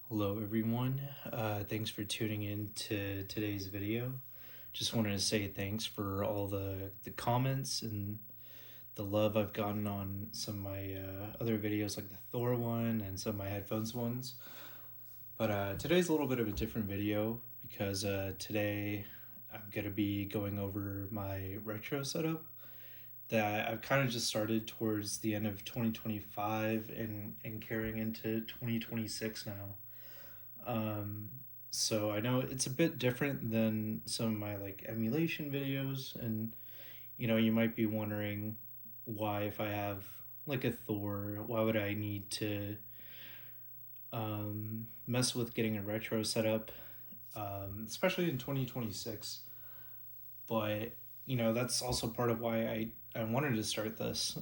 Hello everyone, thanks for tuning in to today's video. Just wanted to say thanks for all the comments and the love I've gotten on some of my other videos like the Thor one and some of my headphones ones. But today's a little bit of a different video because today I'm going to be going over my retro setup that I've kind of just started towards the end of 2025 and carrying into 2026 now. Um, so I know it's a bit different than some of my like emulation videos, and you might be wondering why, if I have like a Thor, why would I need to mess with getting a retro setup, especially in 2026. But that's also part of why I wanted to start this.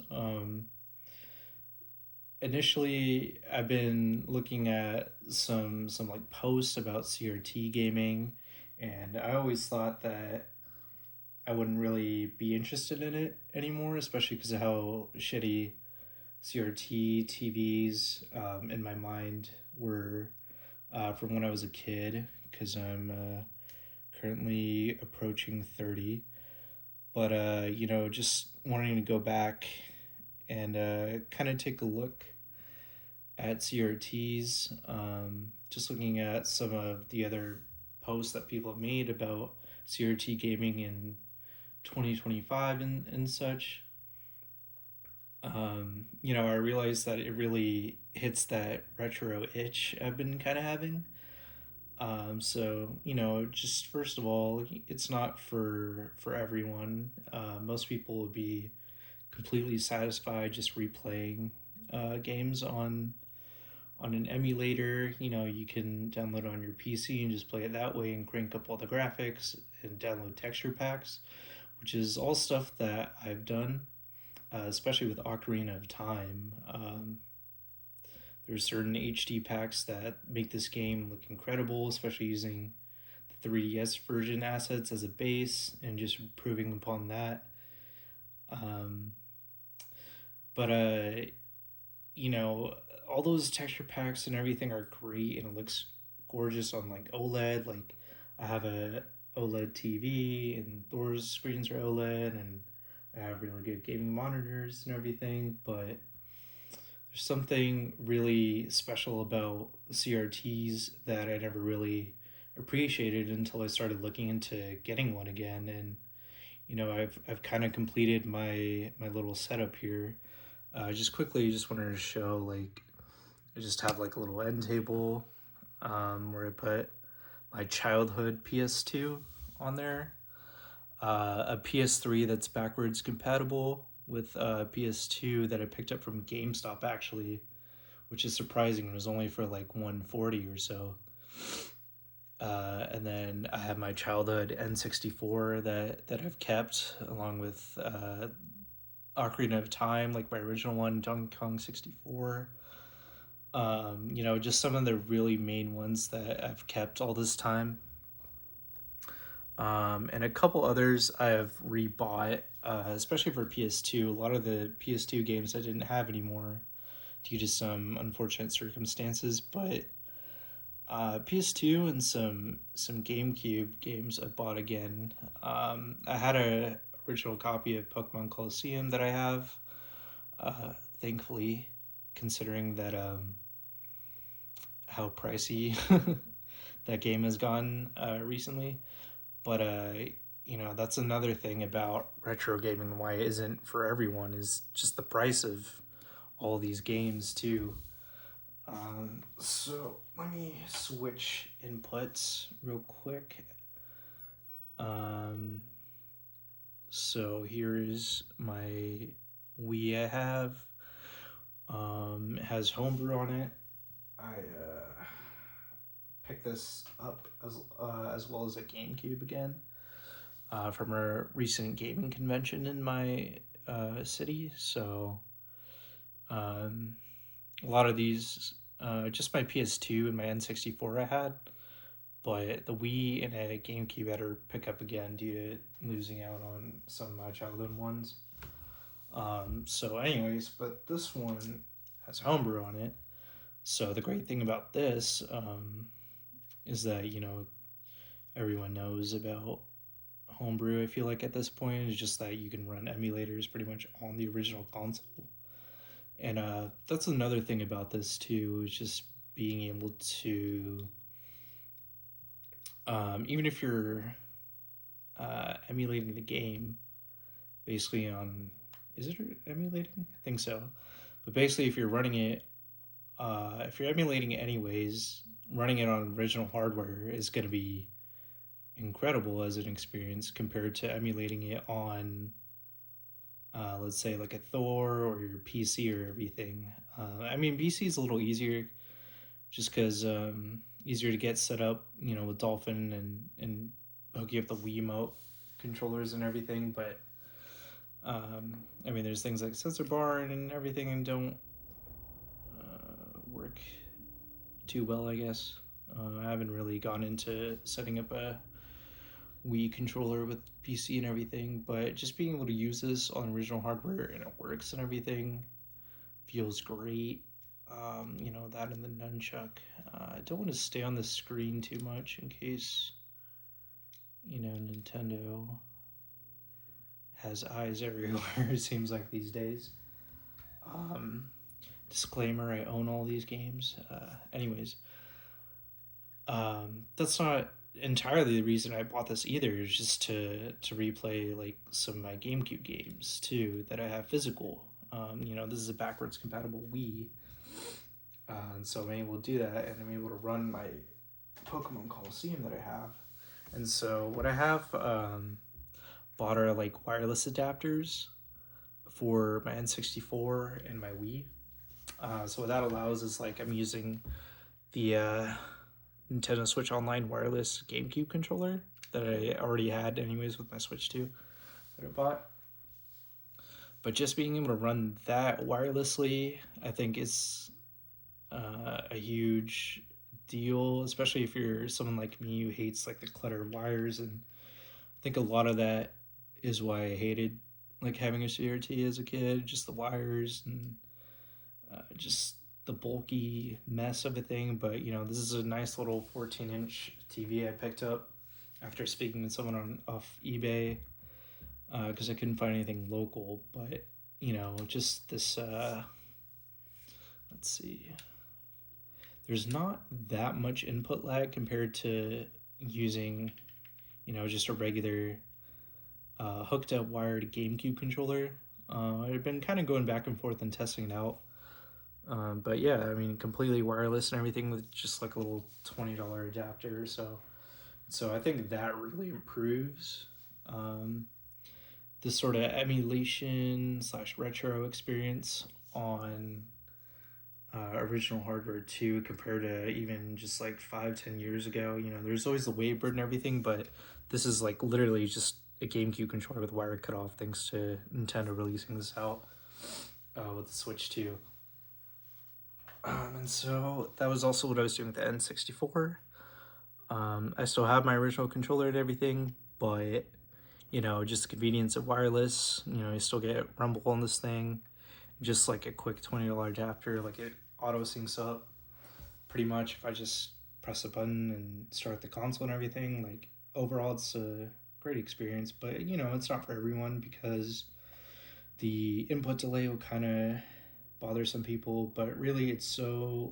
Initially I've been looking at some like posts about CRT gaming, and I always thought that I wouldn't really be interested in it anymore, especially because of how shitty CRT TVs in my mind were from when I was a kid, because I'm currently approaching 30. But just wanting to go back and kind of take a look at CRTs, just looking at some of the other posts that people have made about CRT gaming in 2025 and such. I realized that it really hits that retro itch I've been kind of having. Just first of all, it's not for everyone. Most people would be completely satisfied just replaying games on an emulator. You can download it on your PC and just play it that way and crank up all the graphics and download texture packs, which is all stuff that I've done, especially with Ocarina of Time. There's certain HD packs that make this game look incredible, especially using the 3DS version assets as a base and just improving upon that. Um, but you know, all those texture packs and everything are great, and it looks gorgeous on like OLED. Like I have a OLED TV, and Thor's screens are OLED, and I have really good gaming monitors and everything. But there's something really special about CRTs that I never really appreciated until I started looking into getting one again. And I've kind of completed my little setup here. Just quickly, just wanted to show, like, I just have like a little end table where I put my childhood PS2 on there, a PS3 that's backwards compatible with PS2 that I picked up from GameStop actually, which is surprising. It was only for like 140 or so. And then I have my childhood N64 that I've kept, along with Ocarina of Time, like my original one, Donkey Kong 64. Just some of the really main ones that I've kept all this time. And a couple others I have rebought, especially for PS2. A lot of the PS2 games I didn't have anymore due to some unfortunate circumstances, but PS2 and some GameCube games I bought again. I had a original copy of Pokemon Colosseum that I have, thankfully, considering that how pricey that game has gone recently. But that's another thing about retro gaming, why it isn't for everyone, is just the price of all these games too. So let me switch inputs real quick. Um, so here is my Wii I have. It has homebrew on it. I picked this up as well as a GameCube again from a recent gaming convention in my city. So a lot of these, just my PS2 and my N64 I had, but the Wii and a GameCube I had to pick up again due to losing out on some of my childhood ones. But this one has homebrew on it. So the great thing about this is that, you know, everyone knows about homebrew. I feel like at this point it's just that you can run emulators pretty much on the original console, and that's another thing about this too, is just being able to, even if you're emulating the game basically on, is it emulating? I think so. But basically, if you're running it, if you're emulating it anyways, running it on original hardware is going to be incredible as an experience compared to emulating it on, let's say, like a Thor or your PC or everything. I mean, PC is a little easier just because easier to get set up, you know, with Dolphin and hooking up the Wiimote controllers and everything. But I mean, there's things like sensor bar and everything and don't work too well, I guess. I haven't really gone into setting up a Wii controller with PC and everything, but just being able to use this on original hardware and it works and everything feels great. You know, that and the nunchuck. I don't want to stay on the screen too much in case, you know, Nintendo has eyes everywhere, it seems like these days. Um, Disclaimer, I own all these games. Anyways, that's not entirely the reason I bought this either. Is just to replay like some of my GameCube games too that I have physical. You know, this is a backwards compatible Wii, and so I'm able to do that, and I'm able to run my Pokemon Coliseum that I have. And so what I have bought are like wireless adapters for my N64 and my Wii. So what that allows is like I'm using the Nintendo Switch Online wireless GameCube controller that I already had anyways with my Switch 2 that I bought. But just being able to run that wirelessly, I think is a huge deal, especially if you're someone like me who hates like the cluttered wires. And I think a lot of that is why I hated like having a CRT as a kid, just the wires and just the bulky mess of a thing. But you know, this is a nice little 14-inch TV I picked up after speaking to someone on off eBay because I couldn't find anything local. But you know, just this. Let's see. There's not that much input lag compared to using, you know, just a regular hooked up wired GameCube controller. I've been kind of going back and forth and testing it out. But yeah, I mean, completely wireless and everything with just like a little $20 adapter. So I think that really improves this sort of emulation slash retro experience on original hardware too, compared to even just like 5-10 years ago. You know, there's always the wavebird and everything, but this is like literally just a GameCube controller with wire cut off, thanks to Nintendo releasing this out with the Switch 2. And so that was also what I was doing with the N64. I still have my original controller and everything, but you know, just the convenience of wireless. You know, you still get Rumble on this thing. Just like a quick $20 adapter, like it auto syncs up pretty much if I just press a button and start the console and everything. Like overall, it's a great experience, but you know, it's not for everyone because the input delay will kind of bother some people, but really it's so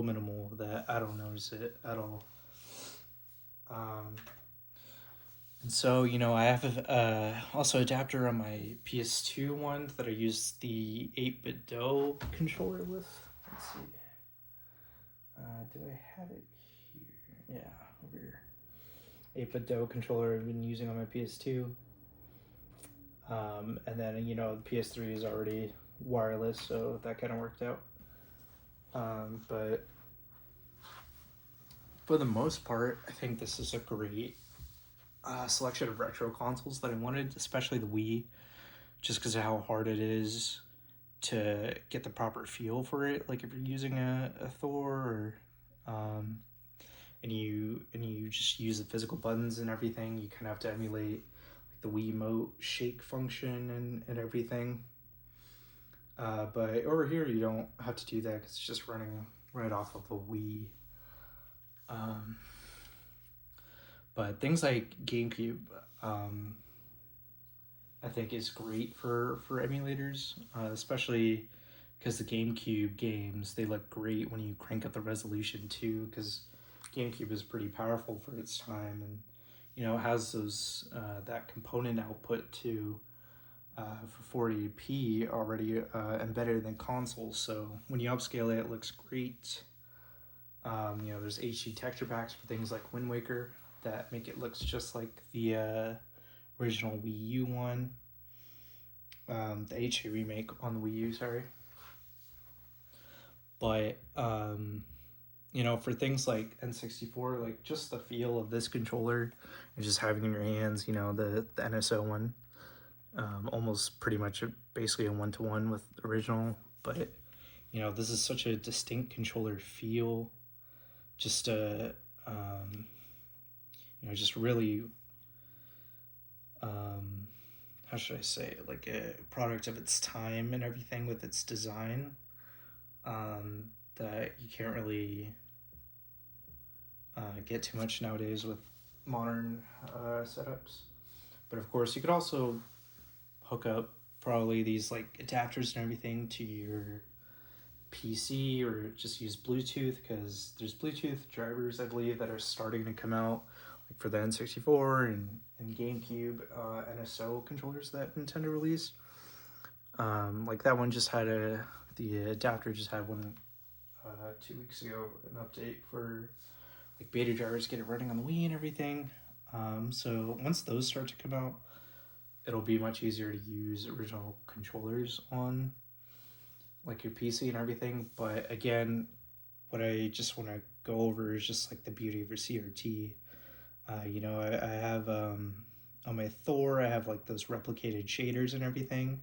minimal that I don't notice it at all. And so, you know, I have also adapter on my PS2 one that I use the 8-bit Do controller with. Let's see. Do I have it here? Yeah, over here. 8-bit Do controller I've been using on my PS2. And then, you know, the PS3 is already wireless, so that kind of worked out. But for the most part, I think this is a great selection of retro consoles that I wanted, especially the Wii, just because of how hard it is to get the proper feel for it. Like if you're using a Thor or and you just use the physical buttons and everything, you kind of have to emulate like the Wiimote shake function and everything. But over here you don't have to do that because it's just running right off of a Wii. Um, but things like GameCube, um, I think is great for emulators, especially because the GameCube games, they look great when you crank up the resolution too. Because GameCube is pretty powerful for its time, and it has those that component output to for 480p already embedded in the console. So when you upscale it, it looks great. There's HD texture packs for things like Wind Waker that make it look just like the original Wii U one. The HD remake on the Wii U, sorry. But for things like N64, like just the feel of this controller and just having in your hands, the NSO one, almost pretty much basically a one-to-one with the original. But this is such a distinct controller feel. Just just really, how should I say it? Like a product of its time and everything with its design. That you can't really get too much nowadays with modern setups. But of course, you could also hook up probably these like adapters and everything to your PC, or just use Bluetooth, because there's Bluetooth drivers, I believe, that are starting to come out, like for the N64 and GameCube NSO controllers that Nintendo released. Like that one just had the adapter just had one 2 weeks ago, an update for like beta drivers, get it running on the Wii and everything. So once those start to come out, it'll be much easier to use original controllers on like your PC and everything. But again, what I just want to go over is just like the beauty of your CRT. I have on my Thor, I have like those replicated shaders and everything,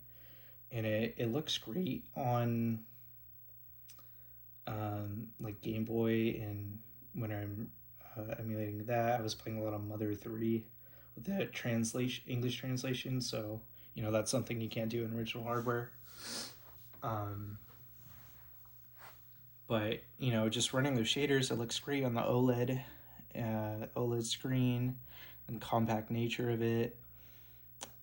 and it looks great on like Game Boy. And when I'm emulating that, I was playing a lot of Mother 3 with the English translation, so that's something you can't do in original hardware. But just running those shaders, it looks great on the OLED screen and compact nature of it.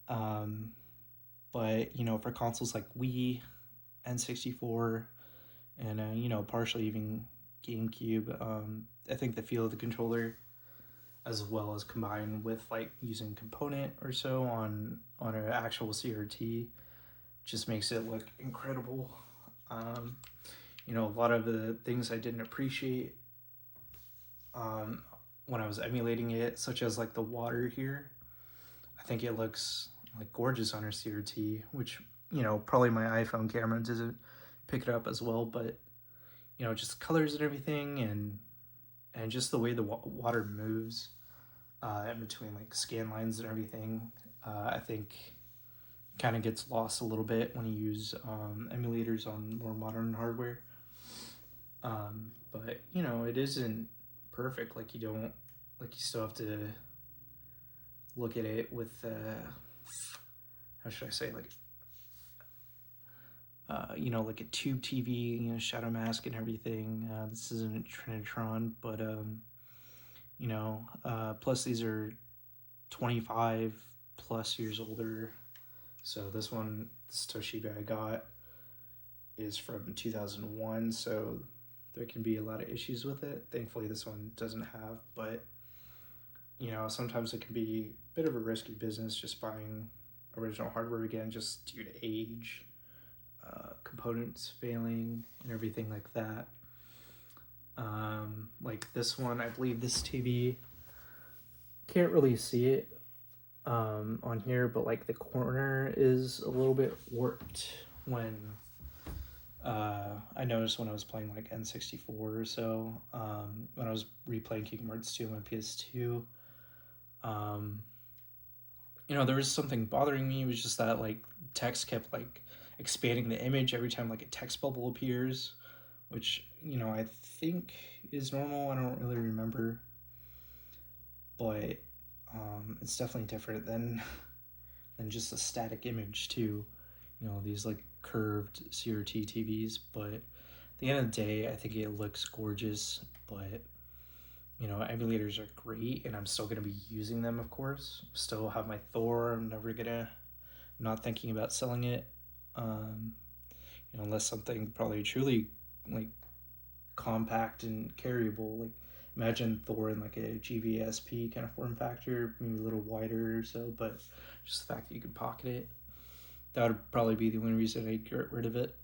But for consoles like Wii, N64, and partially even GameCube, I think the feel of the controller, as well as combined with like using component or so on an actual CRT, just makes it look incredible. A lot of the things I didn't appreciate when I was emulating it, such as like the water here, I think it looks like gorgeous on our CRT, which probably my iPhone camera doesn't pick it up as well. But just colors and everything, and just the way the water moves in between like scan lines and everything, I think kind of gets lost a little bit when you use emulators on more modern hardware. But it isn't perfect. Like you still have to look at it with how should I say, like like a tube TV, shadow mask and everything. This isn't Trinitron, but plus these are 25 plus years older. So this Toshiba I got is from 2001, so there can be a lot of issues with it. Thankfully this one doesn't have, but sometimes it can be a bit of a risky business just buying original hardware again, just due to age, components failing and everything like that. Like this one, I believe this TV, can't really see it on here, but like the corner is a little bit warped when I noticed when I was playing like N64 or so, when I was replaying Kingdom Hearts 2 on my PS2. There was something bothering me. It was just that like text kept like expanding the image every time like a text bubble appears, which I think is normal. I don't really remember, but it's definitely different than just a static image too. These like curved CRT TVs. But the end of the day, I think it looks gorgeous, but emulators are great, and I'm still gonna be using them, of course. Still have my Thor. I'm never gonna not thinking about selling it, um, unless something probably truly like compact and carryable. Like imagine Thor in like a GVSP kind of form factor, maybe a little wider or so, but just the fact that you could pocket it, that would probably be the only reason I'd get rid of it.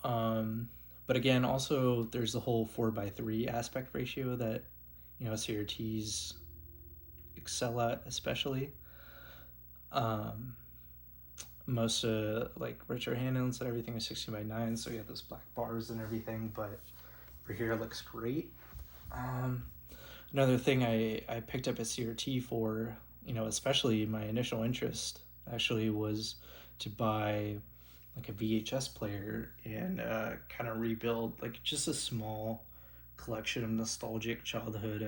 Um, but again, also there's the whole 4:3 aspect ratio that CRTs excel at, especially. Um, Most like retro handhelds and everything is 16:9, so you have those black bars and everything. But for here, it looks great. Um, Another thing I picked up a CRT for, especially my initial interest actually was to buy like a VHS player and kind of rebuild like just a small collection of nostalgic childhood,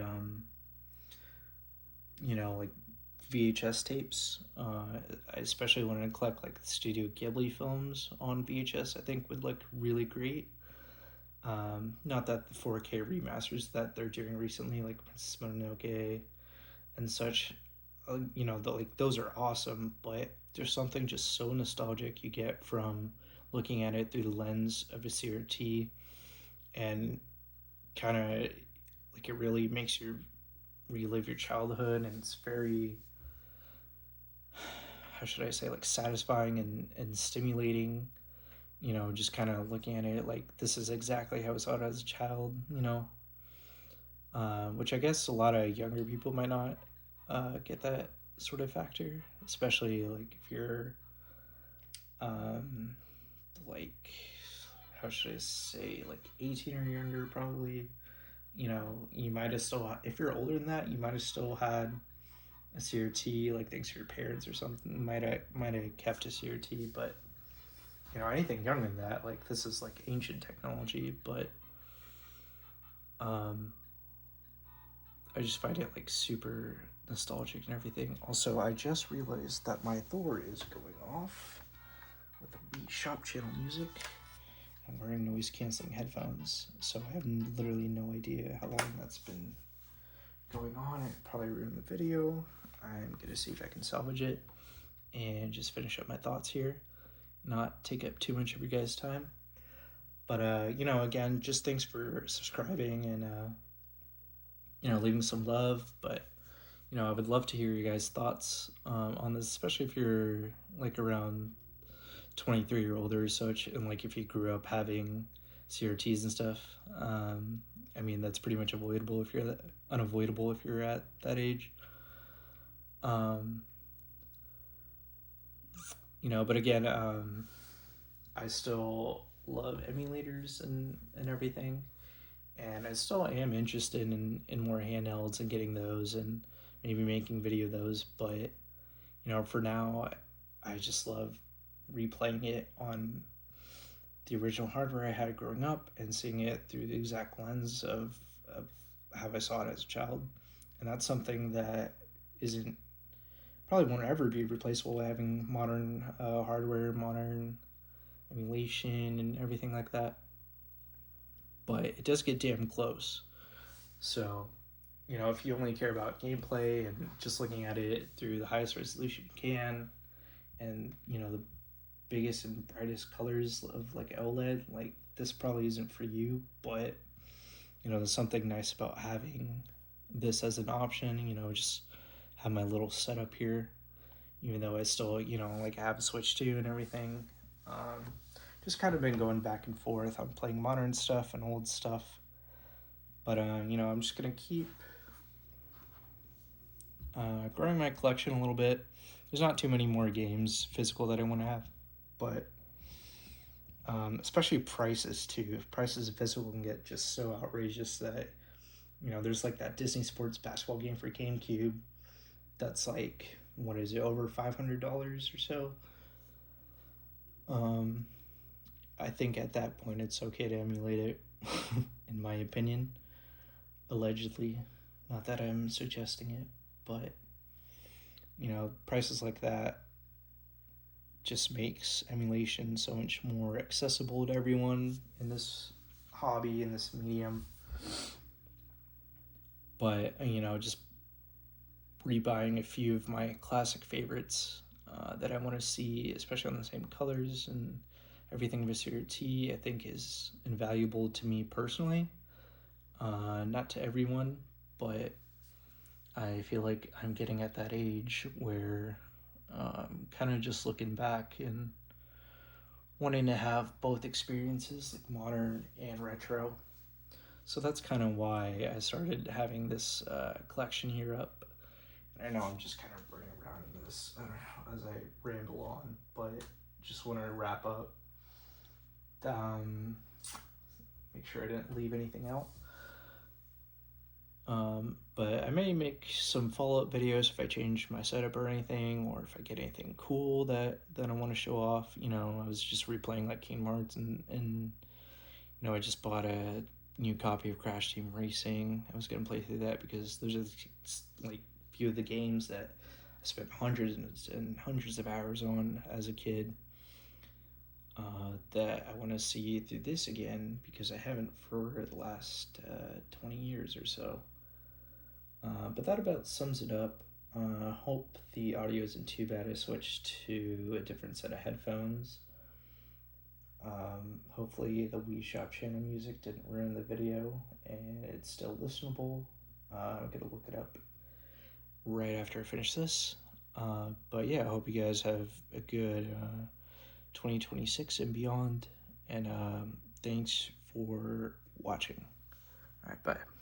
like VHS tapes. I especially wanted to collect like the Studio Ghibli films on VHS. I think would look really great. Not that the 4K remasters that they're doing recently, like Princess Mononoke and such, like those are awesome. But there's something just so nostalgic you get from looking at it through the lens of a CRT, and kind of like it really makes you relive your childhood, and it's very, how should I say, like satisfying and stimulating. Just kind of looking at it like this is exactly how I saw it as a child. Which I guess a lot of younger people might not get that sort of factor, especially like if you're um, like, how should I say, like 18 or younger, probably. You might have still, if you're older than that, you might have still had a CRT, like thanks to your parents or something. Might have kept a CRT, but anything younger than that, like this is like ancient technology. But um, I just find it like super nostalgic and everything. Also, I just realized that my Thor is going off with the Beat Shop channel music. I'm wearing noise canceling headphones, so I have literally no idea how long that's been going on. It probably ruined the video. I'm gonna see if I can salvage it and just finish up my thoughts here, not take up too much of your guys' time. But again, just thanks for subscribing and leaving some love. But I would love to hear your guys' thoughts on this, especially if you're like around 23 or older or such, and like if you grew up having CRTs and stuff. I mean, that's pretty much unavoidable if you're at that age. Um, but again, I still love emulators and everything, and I still am interested in more handhelds and getting those and maybe making video of those. But for now, I just love replaying it on the original hardware I had growing up and seeing it through the exact lens of how I saw it as a child. And that's something that isn't, probably won't ever be replaceable by having modern hardware, modern emulation, and everything like that. But it does get damn close. So, if you only care about gameplay and just looking at it through the highest resolution you can, and, the biggest and brightest colors of like OLED, like this probably isn't for you. But there's something nice about having this as an option. Just have my little setup here, even though I still like have a Switch 2 and everything. Just kind of been going back and forth. I'm playing modern stuff and old stuff, but I'm just gonna keep growing my collection a little bit. There's not too many more games physical that I want to have, but especially prices too. Prices of physical can get just so outrageous that there's like that Disney Sports basketball game for GameCube that's like, what is it, over $500 or so. I think at that point it's okay to emulate it, in my opinion. Allegedly, not that I'm suggesting it, but prices like that, just makes emulation so much more accessible to everyone in this hobby, in this medium. But, just rebuying a few of my classic favorites that I want to see, especially on the same colors and everything Viscera T, I think is invaluable to me personally. Not to everyone, but I feel like I'm getting at that age where kind of just looking back and wanting to have both experiences, like modern and retro. So that's kind of why I started having this collection here up. And I know I'm just kind of running around in this, I don't know, as I ramble on, but just want to wrap up. Make sure I didn't leave anything out. But I may make some follow-up videos if I change my setup or anything, or if I get anything cool that I want to show off. I was just replaying like Kingdom Hearts, and I just bought a new copy of Crash Team Racing. I was gonna play through that because those are like few of the games that I spent hundreds and hundreds of hours on as a kid. That I want to see through this again because I haven't for the last 20 years or so. But that about sums it up. Hope the audio isn't too bad. I switched to a different set of headphones. Hopefully the Wii Shop channel music didn't ruin the video and it's still listenable. I'm gonna look it up right after I finish this. But yeah, I hope you guys have a good 2026 and beyond. And thanks for watching. All right, bye.